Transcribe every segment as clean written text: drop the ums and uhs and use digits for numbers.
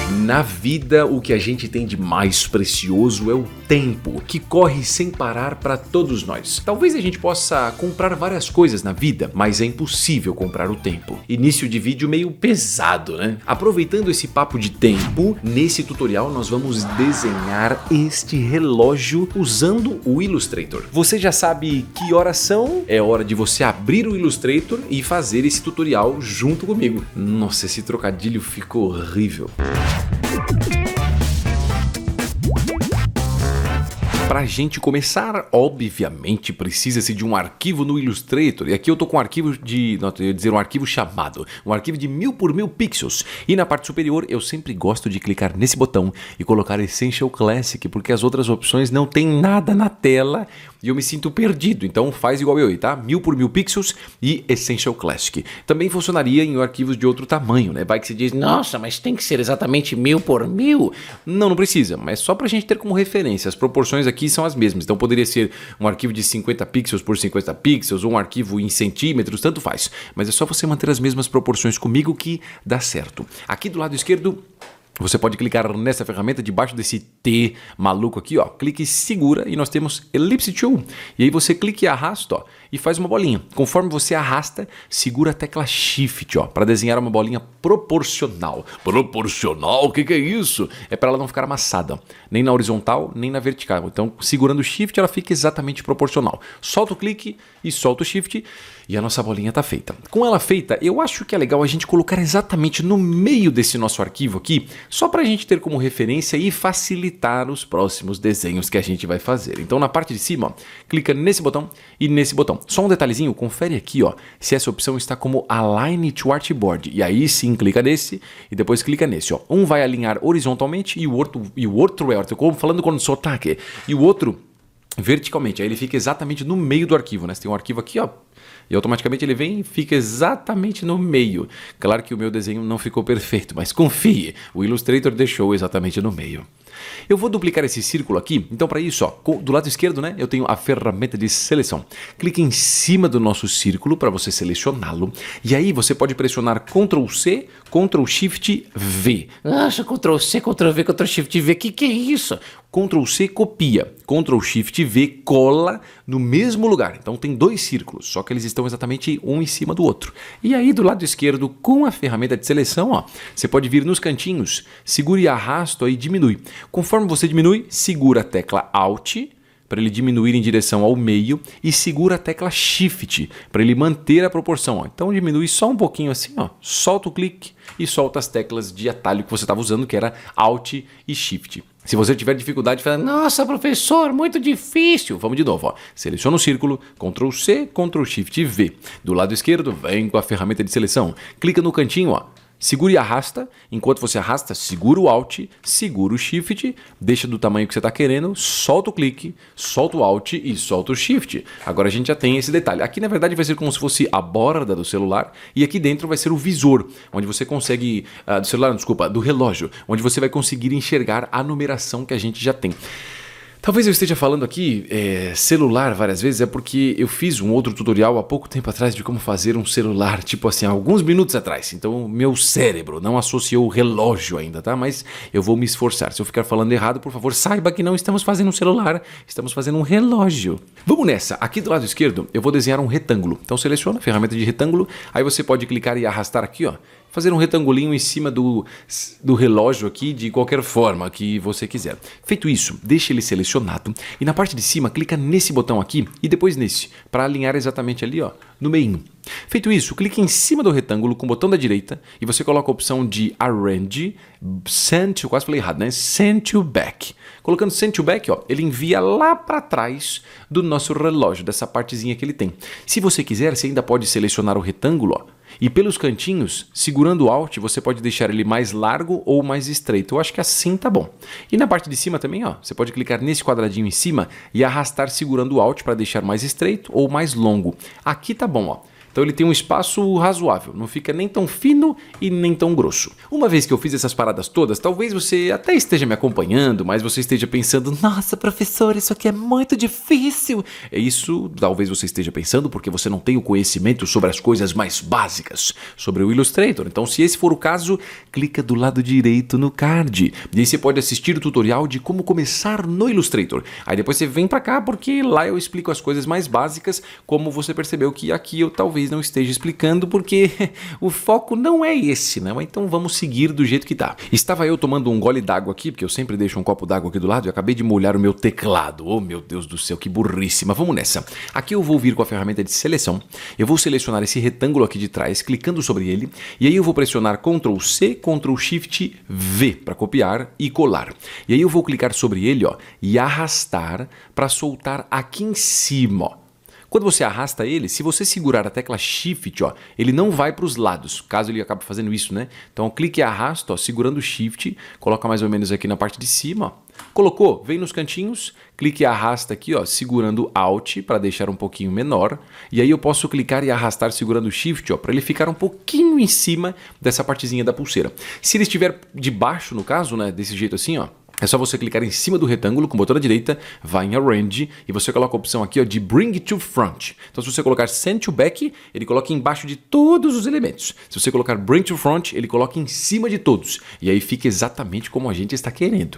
Na vida, o que a gente tem de mais precioso é o tempo, que corre sem parar para todos nós. Talvez a gente possa comprar várias coisas na vida, mas é impossível comprar o tempo. Início de vídeo meio pesado, né? Aproveitando esse papo de tempo, nesse tutorial nós vamos desenhar este relógio usando o Illustrator. Você já sabe que horas são? É hora de você abrir o Illustrator e fazer esse tutorial junto comigo. Nossa, esse trocadilho ficou horrível. Para a gente começar, obviamente precisa-se de um arquivo no Illustrator. E aqui eu tô com um arquivo de, não, eu ia dizer um arquivo chamado, um arquivo de 1000 por 1000 pixels. E na parte superior eu sempre gosto de clicar nesse botão e colocar Essential Classic, porque as outras opções não tem nada na tela e eu me sinto perdido. Então faz igual eu aí, tá? 1000 por 1000 pixels e Essential Classic. Também funcionaria em arquivos de outro tamanho, né? Vai que você diz, nossa, mas tem que ser exatamente 1000 por 1000. Não precisa, mas só pra gente ter como referência. As proporções aqui são as mesmas, então poderia ser um arquivo de 50 pixels por 50 pixels ou um arquivo em centímetros, tanto faz. Mas é só você manter as mesmas proporções comigo que dá certo. Aqui do lado esquerdo, você pode clicar nessa ferramenta debaixo desse T maluco aqui, ó. Clique e segura e nós temos Ellipse Tool. E aí você clica e arrasta, ó, e faz uma bolinha. Conforme você arrasta, segura a tecla Shift, ó, para desenhar uma bolinha proporcional. Proporcional? O que é isso? É para ela não ficar amassada, ó, nem na horizontal, nem na vertical. Então, segurando o Shift, ela fica exatamente proporcional. Solta o clique e solta o Shift e a nossa bolinha tá feita. Com ela feita, eu acho que é legal a gente colocar exatamente no meio desse nosso arquivo aqui, só para a gente ter como referência e facilitar os próximos desenhos que a gente vai fazer. Então na parte de cima, ó, clica nesse botão e nesse botão. Só um detalhezinho, confere aqui, ó, se essa opção está como Align to Artboard. E aí sim, clica nesse e depois clica nesse. Ó. Um vai alinhar horizontalmente e o outro é, eu falando com sotaque, e o outro verticalmente. Aí ele fica exatamente no meio do arquivo, né? Você tem um arquivo aqui, ó, e automaticamente ele vem e fica exatamente no meio. Claro que o meu desenho não ficou perfeito, mas confie, o Illustrator deixou exatamente no meio. Eu vou duplicar esse círculo aqui, então para isso, ó, do lado esquerdo, né, eu tenho a ferramenta de seleção. Clique em cima do nosso círculo para você selecioná-lo, e aí você pode pressionar Ctrl C, Ctrl Shift V. Nossa, Ctrl C, Ctrl V, Ctrl Shift V, que é isso? Ctrl C copia, Ctrl Shift V cola no mesmo lugar. Então tem dois círculos, só que eles estão exatamente um em cima do outro. E aí do lado esquerdo, com a ferramenta de seleção, ó, você pode vir nos cantinhos, segura e arrasta e diminui. Conforme você diminui, segura a tecla Alt para ele diminuir em direção ao meio e segura a tecla Shift para ele manter a proporção. Ó. Então diminui só um pouquinho assim, ó, solta o clique e solta as teclas de atalho que você estava usando, que era Alt e Shift. Se você tiver dificuldade, fala, nossa, professor, muito difícil. Vamos de novo, ó. Seleciona o círculo, Ctrl C, Ctrl Shift V. Do lado esquerdo, vem com a ferramenta de seleção. Clica no cantinho, ó. Segura e arrasta. Enquanto você arrasta, segura o Alt, segura o Shift, deixa do tamanho que você está querendo, solta o clique, solta o Alt e solta o Shift. Agora a gente já tem esse detalhe. Aqui na verdade vai ser como se fosse a borda do celular e aqui dentro vai ser o visor, onde você consegue, do relógio, onde você vai conseguir enxergar a numeração que a gente já tem. Talvez eu esteja falando aqui celular várias vezes, é porque eu fiz um outro tutorial há pouco tempo atrás de como fazer um celular, tipo assim, há alguns minutos atrás. Então meu cérebro não associou o relógio ainda, tá? Mas eu vou me esforçar. Se eu ficar falando errado, por favor, saiba que não estamos fazendo um celular, estamos fazendo um relógio. Vamos nessa. Aqui do lado esquerdo eu vou desenhar um retângulo. Então seleciona a ferramenta de retângulo, aí você pode clicar e arrastar aqui, ó. Fazer um retangulinho em cima do relógio aqui de qualquer forma que você quiser. Feito isso, deixe ele selecionado e na parte de cima clica nesse botão aqui e depois nesse, para alinhar exatamente ali, ó, no meio. Feito isso, clique em cima do retângulo com o botão da direita e você coloca a opção de Arrange, Send to, quase falei errado, né? Send to Back. Colocando Send to Back, ó, ele envia lá para trás do nosso relógio, dessa partezinha que ele tem. Se você quiser, você ainda pode selecionar o retângulo, ó, e pelos cantinhos, segurando o Alt, você pode deixar ele mais largo ou mais estreito. Eu acho que assim tá bom. E na parte de cima também, ó, você pode clicar nesse quadradinho em cima e arrastar segurando o Alt para deixar mais estreito ou mais longo. Aqui tá bom, ó. Então ele tem um espaço razoável, não fica nem tão fino e nem tão grosso. Uma vez que eu fiz essas paradas todas, talvez você até esteja me acompanhando, mas você esteja pensando, nossa, professor, isso aqui é muito difícil. É isso, talvez você esteja pensando porque você não tem o conhecimento sobre as coisas mais básicas, sobre o Illustrator. Então, se esse for o caso, clica do lado direito no card. E aí você pode assistir o tutorial de como começar no Illustrator. Aí depois você vem pra cá porque lá eu explico as coisas mais básicas, como você percebeu que aqui eu talvez não esteja explicando porque o foco não é esse, né? Então vamos seguir do jeito que tá. Estava eu tomando um gole d'água aqui, porque eu sempre deixo um copo d'água aqui do lado e acabei de molhar o meu teclado. Oh meu Deus do céu, que burrice. Mas vamos nessa. Aqui eu vou vir com a ferramenta de seleção. Eu vou selecionar esse retângulo aqui de trás, clicando sobre ele, e aí eu vou pressionar Ctrl C, Ctrl Shift V para copiar e colar. E aí eu vou clicar sobre ele, ó, e arrastar para soltar aqui em cima, ó. Quando você arrasta ele, se você segurar a tecla Shift, ó, ele não vai para os lados, caso ele acabe fazendo isso, né? Então clique e arrasta, ó, segurando o Shift, coloca mais ou menos aqui na parte de cima, ó. Colocou, vem nos cantinhos, clique e arrasta aqui, ó, segurando Alt para deixar um pouquinho menor. E aí eu posso clicar e arrastar segurando o Shift, ó, para ele ficar um pouquinho em cima dessa partezinha da pulseira. Se ele estiver de baixo, no caso, né, desse jeito assim, ó, é só você clicar em cima do retângulo com o botão da direita, vai em Arrange e você coloca a opção aqui, ó, de Bring to Front. Então se você colocar Send to Back, ele coloca embaixo de todos os elementos. Se você colocar Bring to Front, ele coloca em cima de todos. E aí fica exatamente como a gente está querendo.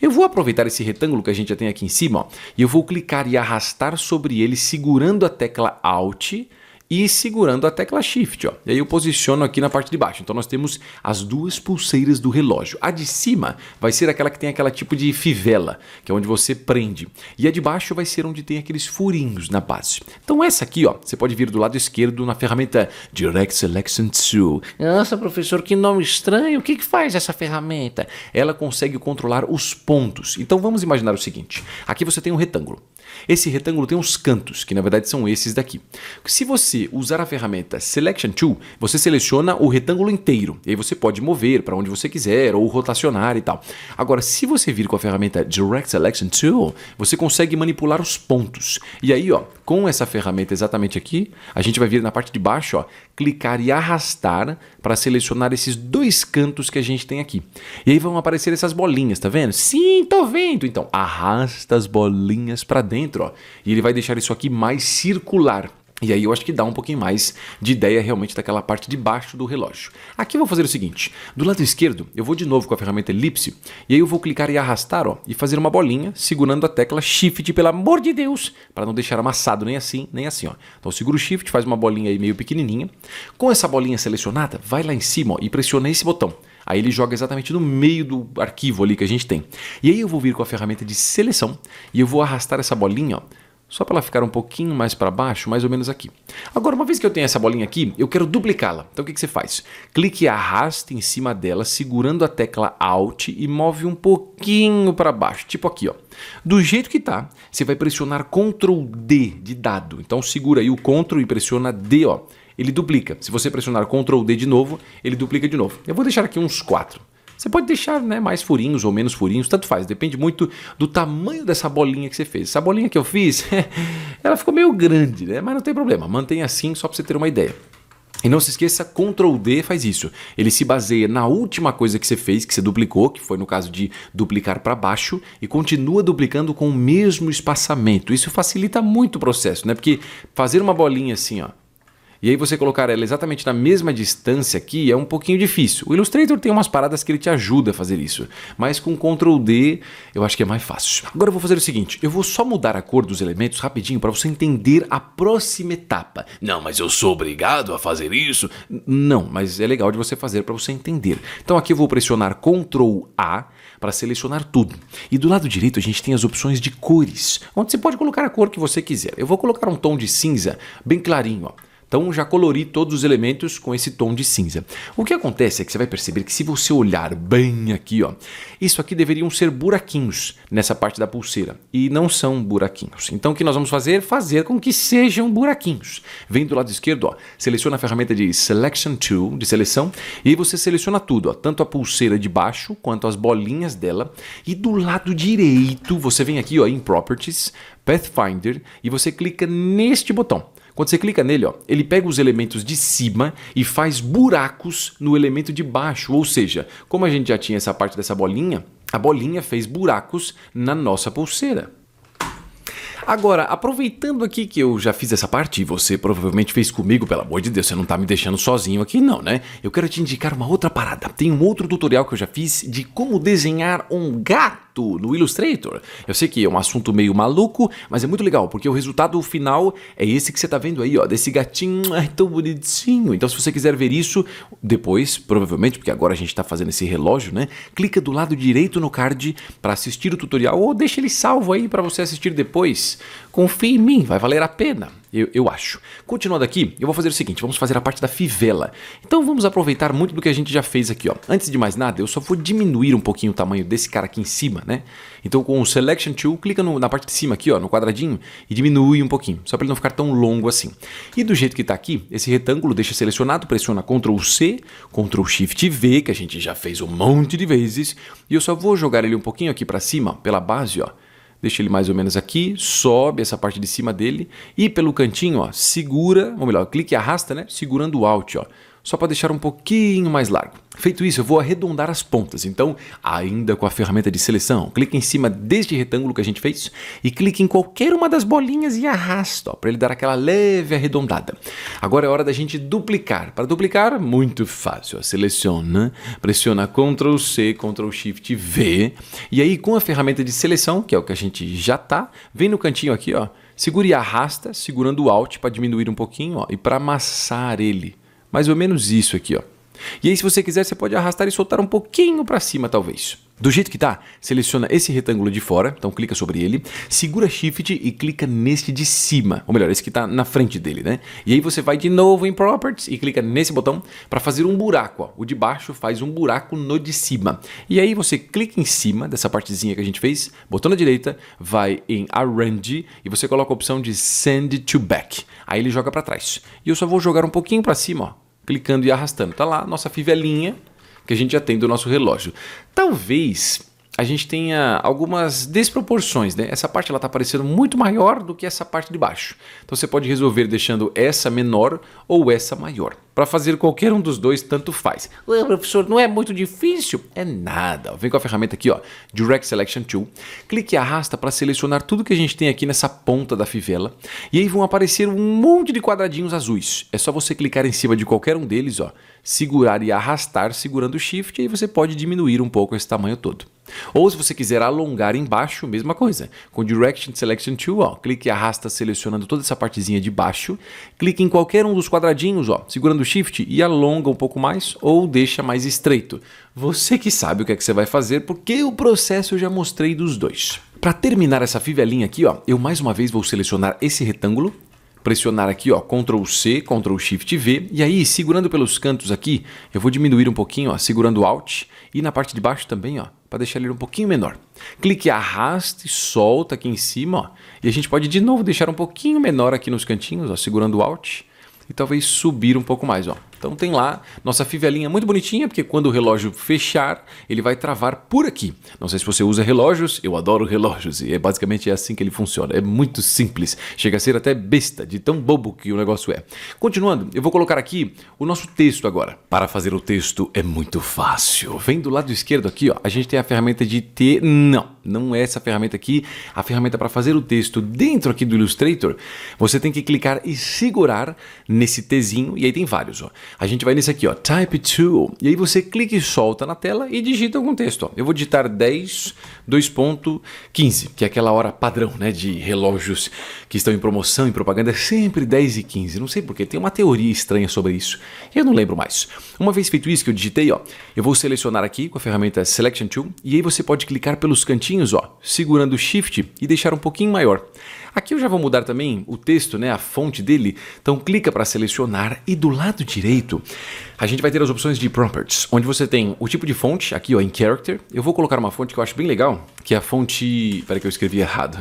Eu vou aproveitar esse retângulo que a gente já tem aqui em cima, ó, e eu vou clicar e arrastar sobre ele segurando a tecla Alt e segurando a tecla Shift, ó. E aí eu posiciono aqui na parte de baixo. Então nós temos as duas pulseiras do relógio. A de cima vai ser aquela que tem aquela tipo de fivela, que é onde você prende. E a de baixo vai ser onde tem aqueles furinhos na base. Então essa aqui, ó, você pode vir do lado esquerdo na ferramenta Direct Selection Tool. Nossa, professor, que nome estranho. O que faz essa ferramenta? Ela consegue controlar os pontos. Então vamos imaginar o seguinte. Aqui você tem um retângulo. Esse retângulo tem uns cantos, que na verdade são esses daqui. Se você usar a ferramenta Selection Tool, você seleciona o retângulo inteiro. E aí você pode mover para onde você quiser ou rotacionar e tal. Agora, se você vir com a ferramenta Direct Selection Tool, você consegue manipular os pontos. E aí, ó, com essa ferramenta exatamente aqui, a gente vai vir na parte de baixo, ó, clicar e arrastar para selecionar esses dois cantos que a gente tem aqui. E aí vão aparecer essas bolinhas, tá vendo? Sim, tô vendo! Então, arrasta as bolinhas para dentro, ó, e ele vai deixar isso aqui mais circular. E aí eu acho que dá um pouquinho mais de ideia realmente daquela parte de baixo do relógio. Aqui eu vou fazer o seguinte, do lado esquerdo eu vou de novo com a ferramenta Elipse, e aí eu vou clicar e arrastar, ó, e fazer uma bolinha segurando a tecla Shift, pelo amor de Deus, para não deixar amassado nem assim, ó. Então segura o Shift, faz uma bolinha aí meio pequenininha. Com essa bolinha selecionada, vai lá em cima, ó, e pressiona esse botão. Aí ele joga exatamente no meio do arquivo ali que a gente tem. E aí eu vou vir com a ferramenta de seleção e eu vou arrastar essa bolinha, ó, só para ela ficar um pouquinho mais para baixo, mais ou menos aqui. Agora, uma vez que eu tenho essa bolinha aqui, eu quero duplicá-la. Então o que você faz? Clique e arraste em cima dela, segurando a tecla Alt e move um pouquinho para baixo, tipo aqui, ó. Do jeito que tá, você vai pressionar Ctrl D de dado. Então segura aí o Ctrl e pressiona D, ó. Ele duplica. Se você pressionar Ctrl D de novo, ele duplica de novo. Eu vou deixar aqui uns 4. Você pode deixar, né, mais furinhos ou menos furinhos, tanto faz. Depende muito do tamanho dessa bolinha que você fez. Essa bolinha que eu fiz, ela ficou meio grande, né? Mas não tem problema. Mantenha assim só para você ter uma ideia. E não se esqueça, Ctrl D faz isso. Ele se baseia na última coisa que você fez, que você duplicou, que foi no caso de duplicar para baixo, e continua duplicando com o mesmo espaçamento. Isso facilita muito o processo, né? Porque fazer uma bolinha assim, ó, e aí você colocar ela exatamente na mesma distância aqui é um pouquinho difícil. O Illustrator tem umas paradas que ele te ajuda a fazer isso, mas com Ctrl D eu acho que é mais fácil. Agora eu vou fazer o seguinte, eu vou só mudar a cor dos elementos rapidinho para você entender a próxima etapa. Não, mas eu sou obrigado a fazer isso? Não, mas é legal de você fazer para você entender. Então aqui eu vou pressionar Ctrl A para selecionar tudo. E do lado direito a gente tem as opções de cores, onde você pode colocar a cor que você quiser. Eu vou colocar um tom de cinza bem clarinho, ó. Então já colori todos os elementos com esse tom de cinza. O que acontece é que você vai perceber que se você olhar bem aqui, ó, isso aqui deveriam ser buraquinhos nessa parte da pulseira. E não são buraquinhos. Então o que nós vamos fazer? Fazer com que sejam buraquinhos. Vem do lado esquerdo, ó, seleciona a ferramenta de Selection Tool, de seleção, e aí você seleciona tudo, ó, tanto a pulseira de baixo quanto as bolinhas dela. E do lado direito você vem aqui, ó, em Properties, Pathfinder, e você clica neste botão. Quando você clica nele, ó, ele pega os elementos de cima e faz buracos no elemento de baixo. Ou seja, como a gente já tinha essa parte dessa bolinha, a bolinha fez buracos na nossa pulseira. Agora, aproveitando aqui que eu já fiz essa parte e você provavelmente fez comigo, pelo amor de Deus, você não tá me deixando sozinho aqui não, né? Eu quero te indicar uma outra parada. Tem um outro tutorial que eu já fiz de como desenhar um gato no Illustrator. Eu sei que é um assunto meio maluco, mas é muito legal, porque o resultado final é esse que você tá vendo aí, ó, desse gatinho, ai, tão bonitinho. Então, se você quiser ver isso depois, provavelmente, porque agora a gente tá fazendo esse relógio, né? Clica do lado direito no card para assistir o tutorial ou deixa ele salvo aí para você assistir depois. Confie em mim, vai valer a pena. Eu acho. Continuando aqui, eu vou fazer o seguinte, vamos fazer a parte da fivela. Então vamos aproveitar muito do que a gente já fez aqui, ó. Antes de mais nada, eu só vou diminuir um pouquinho o tamanho desse cara aqui em cima, né? Então com o Selection Tool, clica na parte de cima aqui, ó, no quadradinho, e diminui um pouquinho, só para ele não ficar tão longo assim. E do jeito que tá aqui, esse retângulo deixa selecionado, pressiona Ctrl C, Ctrl Shift V, que a gente já fez um monte de vezes, e eu só vou jogar ele um pouquinho aqui para cima, pela base, ó. Deixa ele mais ou menos aqui, sobe essa parte de cima dele e pelo cantinho, ó, segura, ou melhor, clique e arrasta, né? Segurando o Alt, ó, só para deixar um pouquinho mais largo. Feito isso, eu vou arredondar as pontas. Então, ainda com a ferramenta de seleção, clique em cima deste retângulo que a gente fez e clique em qualquer uma das bolinhas e arrasta, para ele dar aquela leve arredondada. Agora é hora da gente duplicar. Para duplicar, muito fácil. Ó, seleciona, pressiona Ctrl C, Ctrl Shift V e aí com a ferramenta de seleção, que é o que a gente já tá, vem no cantinho aqui, ó, segura e arrasta, segurando o Alt para diminuir um pouquinho, ó, e para amassar ele. Mais ou menos isso aqui, ó. E aí, se você quiser, você pode arrastar e soltar um pouquinho para cima, talvez. Do jeito que tá, seleciona esse retângulo de fora, então clica sobre ele, segura Shift e clica neste de cima, ou melhor, esse que tá na frente dele, né? E aí você vai de novo em Properties e clica nesse botão para fazer um buraco, ó. O de baixo faz um buraco no de cima. E aí você clica em cima dessa partezinha que a gente fez, botão na direita, vai em Arrange e você coloca a opção de Send to Back. Aí ele joga para trás. E eu só vou jogar um pouquinho para cima, ó, clicando e arrastando. Tá lá a nossa fivelinha que a gente já tem do nosso relógio. Talvez a gente tenha algumas desproporções, né? Essa parte ela tá parecendo muito maior do que essa parte de baixo. Então você pode resolver deixando essa menor ou essa maior. Para fazer qualquer um dos dois, tanto faz. Ué, professor, não é muito difícil? É nada. Vem com a ferramenta aqui, ó, Direct Selection Tool. Clique e arrasta para selecionar tudo que a gente tem aqui nessa ponta da fivela. E aí vão aparecer um monte de quadradinhos azuis. É só você clicar em cima de qualquer um deles, ó, segurar e arrastar segurando o Shift, e aí você pode diminuir um pouco esse tamanho todo. Ou se você quiser alongar embaixo, mesma coisa. Com Direction Selection Tool, ó, clique e arrasta selecionando toda essa partezinha de baixo. Clique em qualquer um dos quadradinhos, ó, segurando o Shift e alonga um pouco mais ou deixa mais estreito. Você que sabe o que é que você vai fazer, porque o processo eu já mostrei dos dois. Para terminar essa fivelinha aqui, ó, eu mais uma vez vou selecionar esse retângulo, pressionar aqui, ó, Ctrl C, Ctrl Shift V, e aí, segurando pelos cantos aqui, eu vou diminuir um pouquinho, ó, segurando o Alt, e na parte de baixo também, ó, para deixar ele um pouquinho menor. Clique, arraste, solta aqui em cima, ó, e a gente pode de novo deixar um pouquinho menor aqui nos cantinhos, ó, segurando o Alt, e talvez subir um pouco mais, ó. Então tem lá nossa fivelinha muito bonitinha, porque quando o relógio fechar, ele vai travar por aqui. Não sei se você usa relógios, eu adoro relógios e basicamente é assim que ele funciona. É muito simples, chega a ser até besta de tão bobo que o negócio é. Continuando, eu vou colocar aqui o nosso texto agora. Para fazer o texto é muito fácil. Vem do lado esquerdo aqui, ó, a gente tem a ferramenta de T. Não é essa ferramenta aqui. A ferramenta para fazer o texto dentro aqui do Illustrator, você tem que clicar e segurar nesse Tzinho, e aí tem vários, ó. A gente vai nesse aqui, ó, Type Tool, e aí você clica e solta na tela e digita algum texto, ó. Eu vou digitar 10, 2.15, que é aquela hora padrão, né, de relógios que estão em promoção e propaganda, é sempre 10 e 15, não sei porquê, tem uma teoria estranha sobre isso, eu não lembro mais. Uma vez feito isso que eu digitei, ó, eu vou selecionar aqui com a ferramenta Selection Tool, e aí você pode clicar pelos cantinhos, ó, segurando o Shift e deixar um pouquinho maior. Aqui eu já vou mudar também o texto, né, a fonte dele, então clica para selecionar e do lado direito a gente vai ter as opções de Properties, onde você tem o tipo de fonte, aqui ó, em Character. Eu vou colocar uma fonte que eu acho bem legal, que é a fonte... Peraí que eu escrevi errado.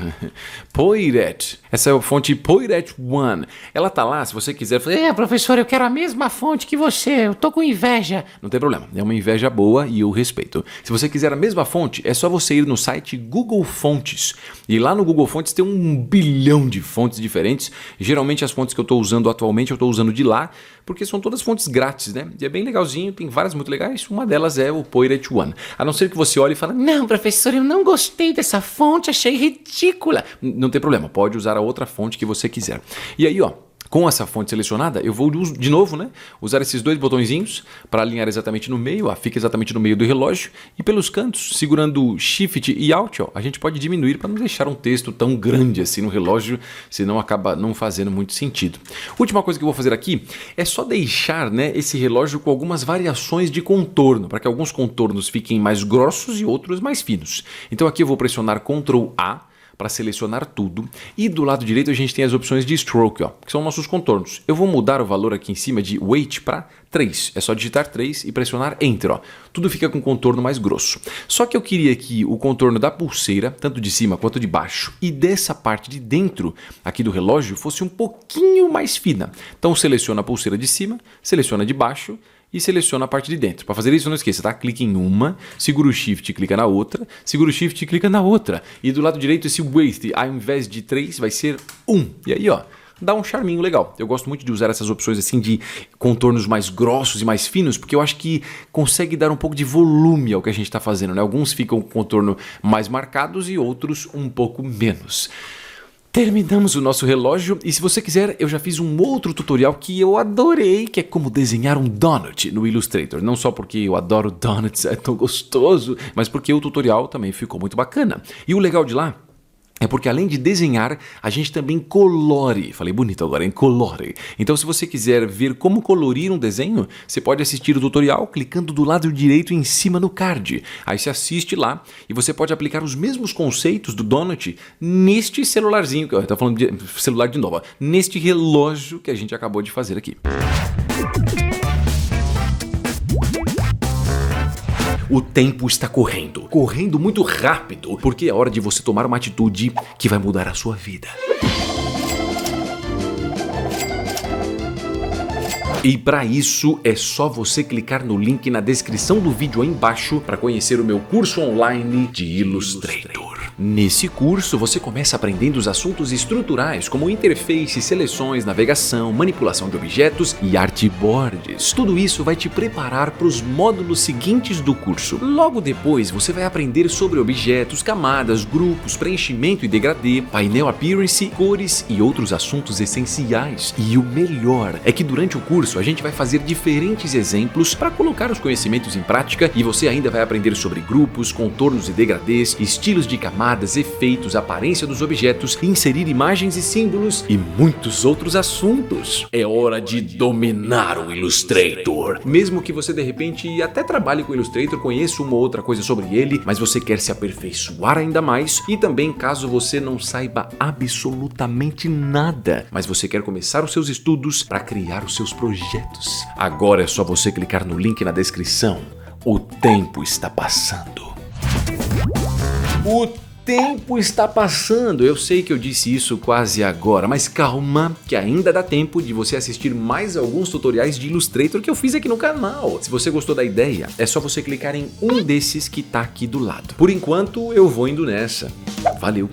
Poiret. Essa é a fonte Poiret One. Ela tá lá, se você quiser... Professor, eu quero a mesma fonte que você, eu tô com inveja. Não tem problema, é uma inveja boa e eu respeito. Se você quiser a mesma fonte, é só você ir no site Google Fontes. E lá no Google Fontes tem 1 bilhão de fontes diferentes. Geralmente as fontes que eu estou usando atualmente, eu estou usando de lá, porque são todas fontes grátis, né? E é bem legalzinho, tem várias muito legais. Uma delas é o Poiret One. A não ser que você olhe e fale, Não, professor, eu não gostei dessa fonte, achei ridícula. não tem problema, pode usar a outra fonte que você quiser. E aí, ó, com essa fonte selecionada, eu vou de novo, né? Usar esses 2 botõezinhos para alinhar exatamente no meio, ó, fica exatamente no meio do relógio. E pelos cantos, segurando Shift e Alt, ó, a gente pode diminuir para não deixar um texto tão grande assim no relógio, senão acaba não fazendo muito sentido. Última coisa que eu vou fazer aqui é só deixar, né, esse relógio com algumas variações de contorno, para que alguns contornos fiquem mais grossos e outros mais finos. Então aqui eu vou pressionar Ctrl A para selecionar tudo, e do lado direito a gente tem as opções de Stroke, ó, que são nossos contornos. Eu vou mudar o valor aqui em cima de Weight para 3, é só digitar 3 e pressionar Enter, ó. Tudo fica com contorno mais grosso. Só que eu queria que o contorno da pulseira, tanto de cima quanto de baixo, e dessa parte de dentro aqui do relógio fosse um pouquinho mais fina. Então seleciona a pulseira de cima, seleciona de baixo, e seleciona a parte de dentro. Para fazer isso, não esqueça, tá? Clique em uma, segura o Shift e clica na outra, segura o Shift e clica na outra. E do lado direito, esse Weight, ao invés de 3, vai ser 1. E aí, ó, dá um charminho legal. Eu gosto muito de usar essas opções assim de contornos mais grossos e mais finos, porque eu acho que consegue dar um pouco de volume ao que a gente está fazendo, né? Alguns ficam com contorno mais marcados e outros um pouco menos. Terminamos o nosso relógio e se você quiser, eu já fiz um outro tutorial que eu adorei, que é como desenhar um donut no Illustrator. Não só porque eu adoro donuts, é tão gostoso, mas porque o tutorial também ficou muito bacana. E o legal de lá é porque além de desenhar, a gente também colore. Falei bonito agora, hein? Colore. Então se você quiser ver como colorir um desenho, você pode assistir o tutorial clicando do lado direito em cima no card. Aí você assiste lá e você pode aplicar os mesmos conceitos do donut neste celularzinho, que eu tô falando de celular de novo, ó, neste relógio que a gente acabou de fazer aqui. O tempo está correndo muito rápido, porque é hora de você tomar uma atitude que vai mudar a sua vida. E para isso é só você clicar no link na descrição do vídeo aí embaixo para conhecer o meu curso online de Illustrator. Nesse curso você começa aprendendo os assuntos estruturais como interface, seleções, navegação, manipulação de objetos e artboards. Tudo isso vai te preparar para os módulos seguintes do curso. Logo depois você vai aprender sobre objetos, camadas, grupos, preenchimento e degradê, painel appearance, cores e outros assuntos essenciais. E o melhor é que durante o curso a gente vai fazer diferentes exemplos para colocar os conhecimentos em prática e você ainda vai aprender sobre grupos, contornos e degradês, estilos de camadas, efeitos, aparência dos objetos, inserir imagens e símbolos e muitos outros assuntos. É hora de dominar o Illustrator. Mesmo que você de repente até trabalhe com o Illustrator, conheça uma ou outra coisa sobre ele, mas você quer se aperfeiçoar ainda mais e também caso você não saiba absolutamente nada, mas você quer começar os seus estudos para criar os seus projetos. Agora é só você clicar no link na descrição. O tempo está passando. O tempo está passando. Eu sei que eu disse isso quase agora, mas calma, que ainda dá tempo de você assistir mais alguns tutoriais de Illustrator que eu fiz aqui no canal. Se você gostou da ideia, é só você clicar em um desses que tá aqui do lado. Por enquanto, eu vou indo nessa. Valeu!